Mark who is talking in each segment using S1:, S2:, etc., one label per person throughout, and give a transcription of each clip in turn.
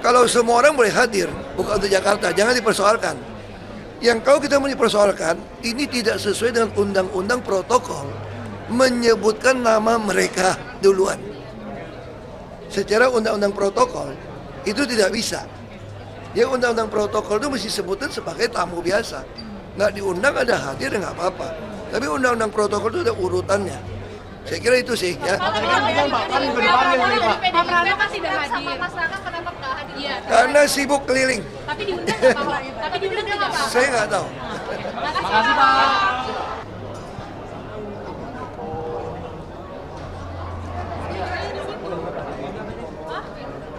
S1: Kalau semua orang boleh hadir, bukan untuk Jakarta, jangan dipersoalkan. Yang kalau kita mau dipersoalkan, ini tidak sesuai dengan undang-undang protokol menyebutkan nama mereka duluan. Secara undang-undang protokol itu tidak bisa. Ya undang-undang protokol itu mesti sebutan sebagai tamu biasa. Nggak diundang ada hadir nggak apa-apa. Tapi undang-undang protokol itu ada urutannya. Saya kira itu sih ya.
S2: Pak Prano kan tidak hadir. Mas Raka kenapa nggak hadir? Iya.
S1: Karena sibuk keliling.
S2: Tapi diundang nggak Pak? Tapi diundang nggak Pak?
S1: Saya nggak tahu.
S2: Makasih Pak.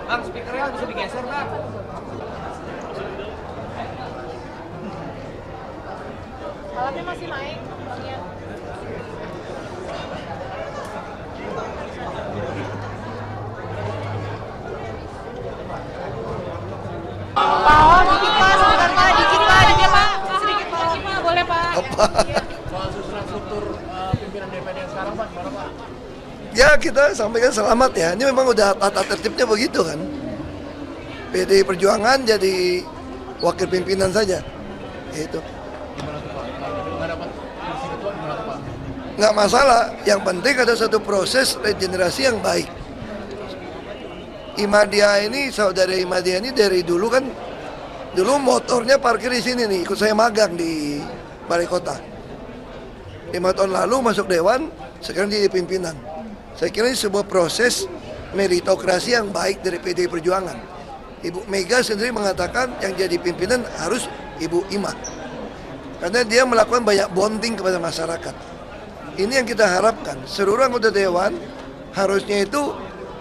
S3: Bang, speakernya bisa digeser, Bang.
S2: Alatnya masih naik. Iya. Pak, dikit Pak, sebentar Pak, dikit Pak, dikit Pak. Sedikit Pak, boleh Pak.
S1: Apa?
S3: Soal susunan struktur pimpinan DPD yang sekarang, Pak, gimana Pak?
S1: Ya kita sampaikan selamat ya. Ini memang udah tata tertibnya begitu kan. PDI Perjuangan jadi wakil pimpinan saja. Itu.
S3: Gimana tuh Pak? Nggak dapat kursi ketua gimana tuh Pak?
S1: Nggak masalah. Yang penting ada satu proses regenerasi yang baik. Imadiah ini, saudara Imadiah ini dari dulu kan, dulu motornya parkir di sini nih, ikut saya magang di Balai Kota. 5 tahun lalu masuk Dewan, sekarang jadi pimpinan. Saya kira ini sebuah proses meritokrasi yang baik dari PDI Perjuangan. Ibu Mega sendiri mengatakan yang jadi pimpinan harus Ibu Ima. Karena dia melakukan banyak bonding kepada masyarakat. Ini yang kita harapkan. Seluruh anggota Dewan harusnya itu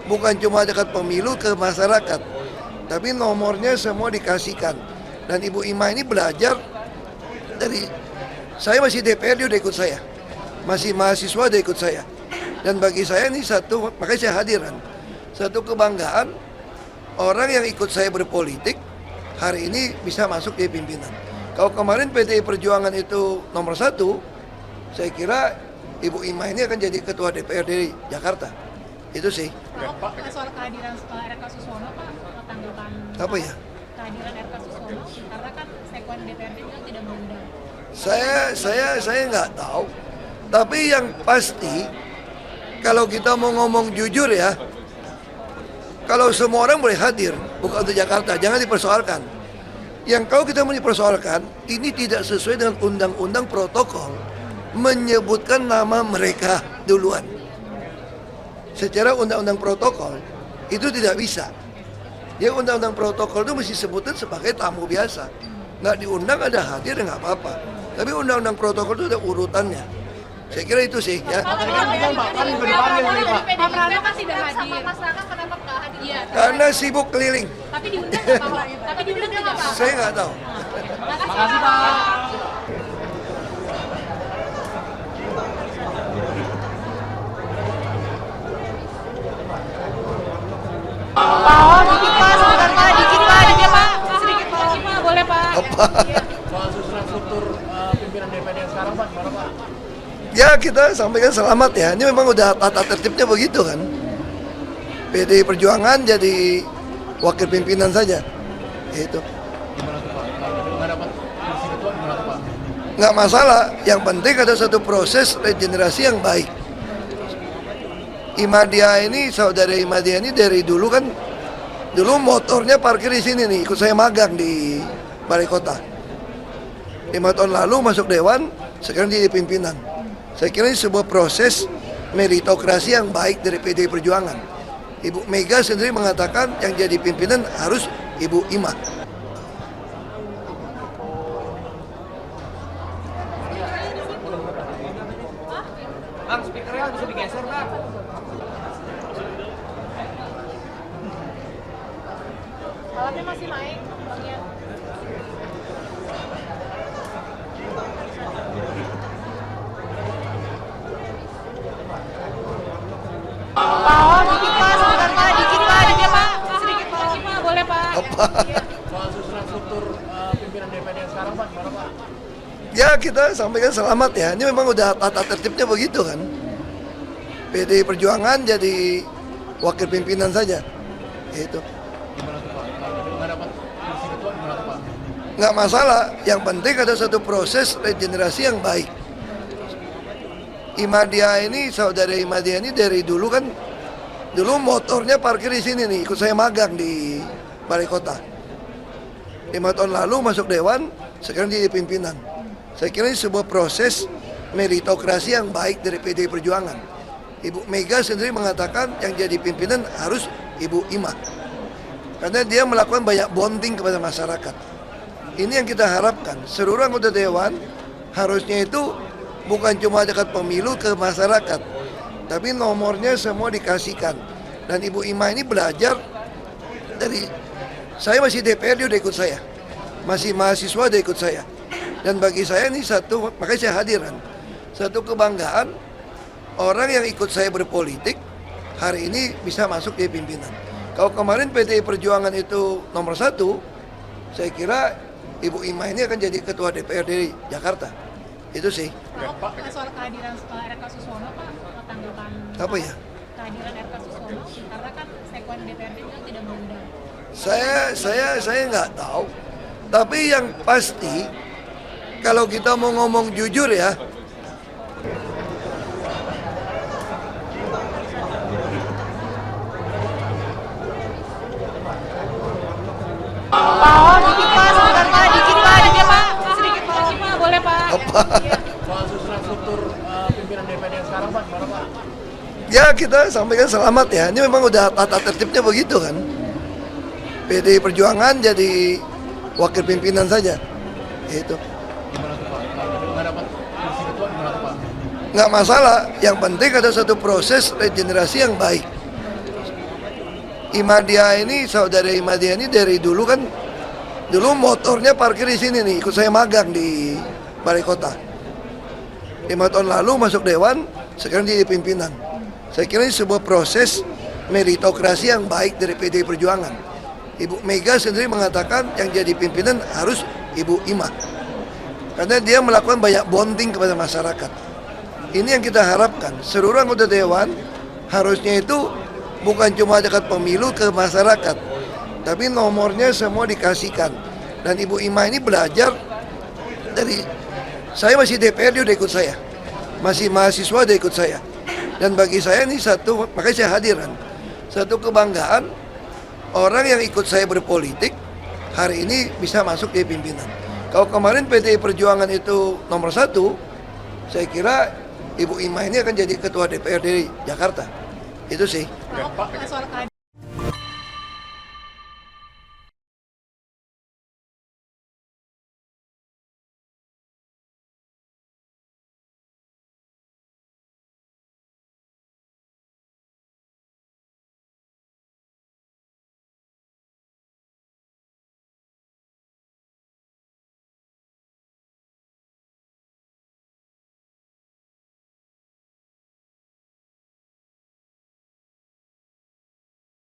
S1: bukan cuma dekat pemilu ke masyarakat, tapi nomornya semua dikasihkan. Dan Ibu Ima ini belajar dari, saya masih DPR, dia udah ikut saya. Masih mahasiswa, dia ikut saya. Dan bagi saya ini satu, makanya saya hadiran. Satu kebanggaan, orang yang ikut saya berpolitik, hari ini bisa masuk di pimpinan. Kalau kemarin PDI Perjuangan itu nomor 1, saya kira Ibu Ima ini akan jadi ketua DPRD Jakarta. Itu sih.
S2: Pak, soal kehadiran RK Susono Pak, tanggapan
S1: Apa ya?
S2: kehadiran RK Susono, karena kan sekuen DPRD bilang tidak mengundang.
S1: Saya nggak tahu. Tapi yang pasti, kalau kita mau ngomong jujur ya, kalau semua orang boleh hadir, bukan untuk Jakarta, jangan dipersoalkan. Yang kalau kita mau dipersoalkan, ini tidak sesuai dengan undang-undang protokol menyebutkan nama mereka duluan. Secara undang-undang protokol itu tidak bisa. Ya undang-undang protokol itu mesti sebutan sebagai tamu biasa. Nggak diundang ada hadir nggak apa-apa. Tapi undang-undang protokol itu ada urutannya. Saya kira itu sih ya.
S3: Tadi kan bilang Pak, kan juga dipanggil nih Pak.
S2: Pak Prano kan tidak hadir. Mas Raka kenapa nggak hadir? Iya.
S1: Karena sibuk keliling.
S2: Tapi diundang nggak Pak? Tapi diundang nggak Pak?
S1: Saya nggak tahu.
S2: Makasih Pak. Pak, dikit Pak, sebentar Pak, dikit Pak, dikit Pak. Sedikit Pak, boleh Pak.
S1: Apa?
S3: Soal susunan struktur pimpinan DPD yang sekarang, Pak, gimana Pak?
S1: Ya kita sampaikan selamat ya. Ini memang udah tata tertibnya begitu kan. PDI Perjuangan jadi wakil pimpinan saja. Itu.
S3: Gimana tuh Pak? Nggak dapat kursi ketua gimana tuh Pak?
S1: Nggak masalah. Yang penting ada satu proses regenerasi yang baik. Imadiah ini, saudara Imadiah ini dari dulu kan, dulu motornya parkir di sini nih, ikut saya magang di Balai Kota. 5 tahun lalu masuk Dewan, sekarang jadi pimpinan. Saya kira ini sebuah proses meritokrasi yang baik dari PDI Perjuangan. Ibu Mega sendiri mengatakan yang jadi pimpinan harus Ibu Ima.
S3: Bang, speakernya bisa digeser, Bang.
S2: Alatnya masih naik. Iya. Pak, dikit Pak, sebentar Pak, dikit Pak, dikit Pak. Sedikit Pak, boleh Pak.
S1: Apa?
S3: Soal susunan struktur pimpinan DPD yang sekarang, Pak, gimana Pak?
S1: Ya kita sampaikan selamat ya. Ini memang udah tata tertibnya begitu kan. PDI Perjuangan jadi wakil pimpinan saja. Itu.
S3: Gimana tuh Pak? Nggak dapat kursi ketua gimana tuh Pak?
S1: Nggak masalah, yang penting ada satu proses regenerasi yang baik. Imadiah ini, saudara Imadiah ini dari dulu kan, dulu motornya parkir di sini nih, ikut saya magang di Balai Kota. 5 tahun lalu masuk dewan, sekarang jadi pimpinan. Saya kira ini sebuah proses meritokrasi yang baik dari PDI Perjuangan. Ibu Mega sendiri mengatakan yang jadi pimpinan harus Ibu Ima. Karena dia melakukan banyak bonding kepada masyarakat. Ini yang kita harapkan. Seluruh anggota dewan harusnya itu bukan cuma dekat pemilu ke masyarakat, tapi nomornya semua dikasihkan. Dan Ibu Ima ini belajar dari, saya masih DPR, dia udah ikut saya. Masih mahasiswa, dia ikut saya. Dan bagi saya ini satu, makanya saya hadiran. Satu kebanggaan, orang yang ikut saya berpolitik, hari ini bisa masuk di pimpinan. Kalau kemarin PDI Perjuangan itu nomor 1, saya kira Ibu Ima ini akan jadi ketua DPRD Jakarta. Itu sih.
S2: Pak, soal kehadiran RK Susono, Pak, tanggapan
S1: Apa ya?
S2: kehadiran RK Susono, karena kan sekuen DPRD bilang tidak mengundang.
S1: Saya nggak tahu. Tapi yang pasti, kalau kita mau ngomong jujur ya,
S2: Dikit Pak, sedikit Pak, boleh Pak.
S1: apa?
S3: Soal susunan struktur pimpinan DPD yang sekarang Pak, gimana Pak?
S1: Ya kita sampaikan selamat ya. Ini memang udah tata tertibnya begitu kan. PDI Perjuangan jadi wakil pimpinan saja. Itu.
S3: Gimana tuh Pak? Nggak dapat kursi ketua gimana tuh Pak?
S1: Nggak masalah. Yang penting ada satu proses regenerasi yang baik. Imadiah ini, saudara Imadiah ini dari dulu kan, dulu motornya parkir di sini nih, ikut saya magang di Balai Kota. 5 tahun lalu masuk dewan, sekarang jadi pimpinan. Saya kira ini sebuah proses meritokrasi yang baik dari PDI Perjuangan. Ibu Mega sendiri mengatakan yang jadi pimpinan harus Ibu Ima. Karena dia melakukan banyak bonding kepada masyarakat. Ini yang kita harapkan. Seluruh anggota dewan harusnya itu bukan cuma dekat pemilu ke masyarakat, tapi nomornya semua dikasihkan. Dan Ibu Ima ini belajar dari, saya masih DPR, dia udah ikut saya. Masih mahasiswa, dia ikut saya. Dan bagi saya ini satu, makanya saya hadiran. Satu kebanggaan, orang yang ikut saya berpolitik, hari ini bisa masuk di pimpinan. Kalau kemarin PDI Perjuangan itu nomor 1, saya kira Ibu Ima ini akan jadi ketua DPRD Jakarta. Itu sih.
S2: Pak, soal kehadiran